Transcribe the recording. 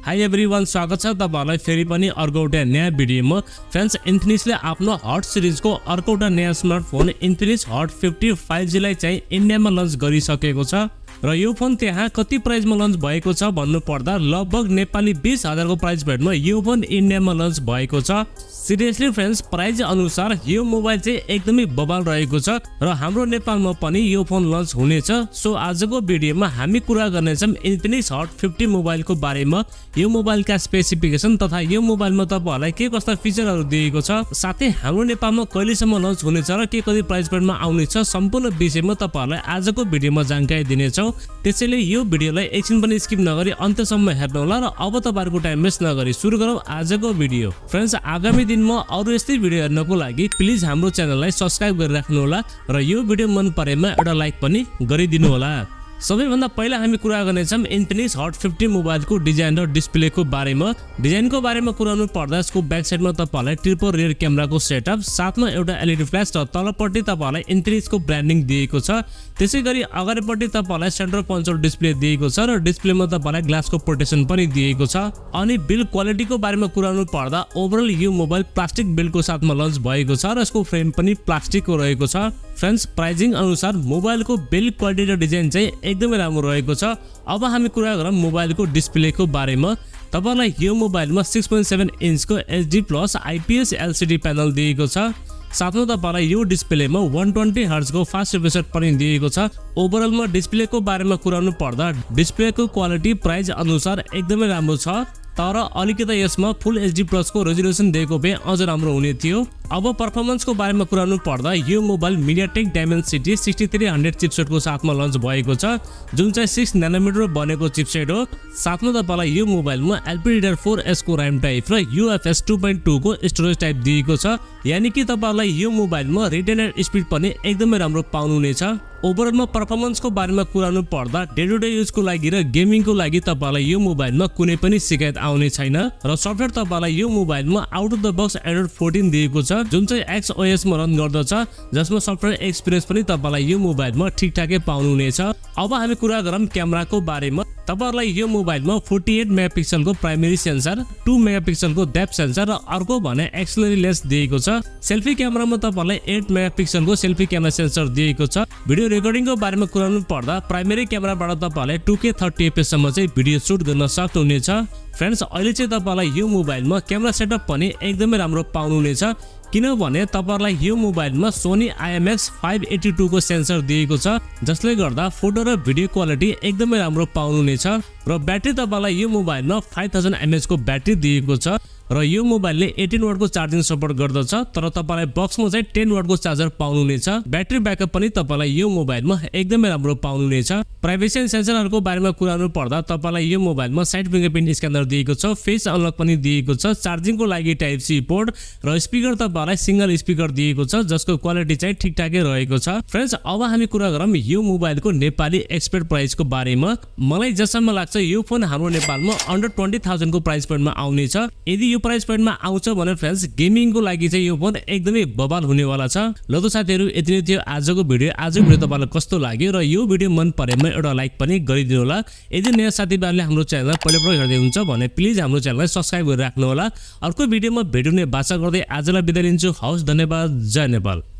High everyone, स्वागत छ तपाईहरुलाई फेरि पनि अर्को एउटा नयाँ भिडियोमा। फ्रेन्ड्स, इन्फिनिक्सले आफ्नो हट सिरिजको अर्को एउटा नयाँ स्मार्टफोन इन्फिनिक्स हट 50 5G लाई चाहिँ इन्डियामा लन्च गरिसकेको छ र यो फोन त्यहाँ कति प्राइसमा लन्च भएको छ भन्नु पर्दा लगभग नेपाली 20,000 को प्राइस भेटमा यो फोन इन्डियामा लन्च भएको छ। सिरियसली फ्रेन्ड्स, प्राइस अनुसार यो मोबाइल चाहिँ एकदमै बबाल रहेको छ र हाम्रो नेपालमा पनि यो फोन लन्च हुनेछ। सो आजको भिडियोमा हामी कुरा गर्नेछौँ इन्फिनिक्स हट 50 मोबाइलको बारेमा, यो मोबाइलका स्पेसिफिकेसन तथा यो मोबाइलमा तपाईहरुलाई के कस्ता फिचरहरु दिएको छ, साथै हाम्रो नेपालमा कहिलेसम्म लन्च हुनेछ र के कति प्राइस पॉइन्टमा आउनेछ, सम्पूर्ण विषयमा तपाईहरुलाई आजको भिडियोमा जानकारी दिनेछौँ। त्यसैले यो भिडियोलाई एकछिन पनि स्किप नगरी अन्त्यसम्म हेर्नु होला र अब तपाईहरुको टाइम वेस्ट नगरी सुरु गरौँ आजको भिडियो। फ्रेन्ड्स, आगामी दिनमा अरु यस्तै भिडियो हेर्नको लागि प्लिज हाम्रो च्यानललाई सब्स्क्राइब गरिराख्नु होला र यो भिडियो मन परेमा एउटा लाइक पनि गरिदिनु होला। सबैभन्दा पहिला हामी कुरा गर्नेछौँ इन्फिनिक्स हट 50 मोबाइलको डिजाइन र डिस्प्लेको बारेमा। डिजाइनको बारेमा कुराउनु पर्दा यसको ब्याक साइडमा तपाईहरुलाई ट्रिपल रियर क्यामेराको सेटअप, साथमा एउटा एलइडी फ्ल्यास र तलपट्टि तपाईहरुलाई इन्फिनिक्सको ब्रान्डिङ दिएको छ। त्यसैगरी अगाडिपट्टि तपाईहरुलाई सेन्टर पन्चोल डिस्प्ले दिएको छ र डिस्प्लेमा तपाईहरुलाई ग्लासको प्रोटेक्सन पनि दिएको छ। अनि बिल्ड क्वालिटीको बारेमा कुराउनु पर्दा ओभरअल यो मोबाइल प्लास्टिक बिल्डको साथमा लन्च भएको छ र यसको फ्रेम पनि प्लास्टिकको रहेको छ। फ्रेन्ड्स, प्राइजिङ अनुसार मोबाइलको बिल्ड क्वालिटी र डिजाइन चाहिँ एकदमै राम्रो रहेको छ। अब हामी कुरा गरौँ मोबाइलको डिस्प्लेको बारेमा। तपाईहरुलाई यो मोबाइलमा 6.7 इन्चको HD+ IPS LCD प्यानल दिएको छ। साथमा तपाईहरुलाई यो डिस्प्लेमा 120 हर्ट्ज को फास्ट रिफ्रेश रेट पनि दिएको छ। ओभरअलमा डिस्प्लेको बारेमा कुराउनु पर्दा डिस्प्लेको क्वालिटी प्राइस अनुसार एकदमै राम्रो छ, तर अलिकति यसमा फुल HD+ को रेजोल्युसन दिएको भए अझ राम्रो हुने थियो। अब परफर्मेन्सको बारेमा कुराउनु पर्दा यो मोबाइल MediaTek Dimensity 6300 चिपसेटको साथमा लन्च भएको छ, जुन चाहिँ 6 नैनोमिटर बनेको चिपसेट हो। साथमा तपाईलाई यो मोबाइलमा LPDDR4S को RAM टाइप र UFS 2.2 को स्टोरेज टाइप दिएको छ, यानी कि तपाईलाई यो मोबाइलमा रिटेनर स्पिड पनि एकदमै राम्रो पाउनुहुनेछ। ओभरअलमा परफर्मेन्सको बारेमा कुराउनु पर्दा डे टु डे युजको लागि र गेमिङको लागि तपाईलाई यो मोबाइलमा कुनै पनि शिकायत आउने छैन र सफ्टवेयर तपाईलाई यो मोबाइलमा out of the box Android 14 दिएको छ, जुन चाहिँ XOS मा रन गर्दछ, जसमा सफ्टवेयर एक्सपिरियन्स पनि तपाईलाई यो मोबाइलमा ठिकठाकै पाउनुहुनेछ। अब हामी कुरा गरौँ क्यामेराको बारेमा। तपाईहरुलाई यो मोबाइलमा 48 मेगापिक्सलको प्राइमेरी सेन्सर, 2 मेगापिक्सलको डेप्थ सेन्सर र अर्को भने एक्सिलरी लेन्स दिएको छ। सेल्फी क्यामेरामा तपाईहरुलाई 8 मेगापिक्सलको सेल्फी क्यामेरा सेन्सर दिएको छ। भिडियो रेकर्डिङको बारेमा कुराउनु पर्दा प्राइमेरी क्यामेराबाट तपाईहरुलाई 2K 30fps सम्म चाहिँ भिडियो सुट गर्न सक्नुहुनेछ। फ्रेन्ड्स, अहिले चाहिँ तपाईहरुलाई यो मोबाइलमा क्यामेरा सेटअप पनि एकदमै राम्रो पाउनुहुनेछ, किनभने तपाईहरुलाई यो मोबाइलमा सोनी IMX582 को सेन्सर दिएको छ, जसले गर्दा फोटो र भिडियो क्वालिटी एकदमै राम्रो पाउनुहुनेछ। र ब्याट्री तपाईहरुलाई यो मोबाइलमा 5000 mAh को ब्याट्री दिएको छ र यो मोबाइलले 18 वाट को चार्जिङ सपोर्ट गर्दछ, तर तपाईलाई बक्समा चाहिँ 10 वाट को चार्जर पाउनुहुनेछ। ब्याट्री ब्याकअप पनि तपाईलाई यो मोबाइलमा एकदमै राम्रो पाउनुहुनेछ। प्राइभेसी एन्ड सेन्सरहरुको बारेमा कुराउनु पर्दा तपाईलाई यो मोबाइलमा साइड फिंगरप्रिन्ट स्क्यानर दिएको छ, फेस अनलक पनि दिएको छ, चार्जिङको लागि टाइप सी पोर्ट र स्पिकर तपाईलाई सिंगल स्पिकर दिएको छ, जसको क्वालिटी चाहिँ ठिकठाकै रहेको छ। फ्रेन्ड्स, अब हामी कुरा गरौँ यो मोबाइलको नेपाली एक्सपेक्ट प्राइसको बारेमा। मलाई जसम्म लाग्छ यो फोन हाम्रो नेपालमा अन्डर 20,000 को प्राइस पोइन्टमा आउनेछ। यदि यो प्राइस पोइन्टमा आउँछ भने फ्रेन्ड्स, गेमिङको लागि चाहिँ यो फोन एकदमै बबाल हुनेवाला छ। ल त साथीहरु, यति नै थियो आजको भिडियो। आजको भिडियो तपाईलाई कस्तो लाग्यो र यो भिडियो मन परेमा एउटा लाइक पनि गरिदिनु होला। यदि नयाँ साथीहरुले हाम्रो च्यानललाई पहिलोपटक हेर्दै हुन्छ भने प्लिज हाम्रो च्यानललाई सब्स्क्राइब गरिराख्नु होला। अर्को भिडियोमा भेट्ने भाषा गर्दै आजलाई बिदा लिन्छु। हवस्, धन्यवाद। जय नेपाल।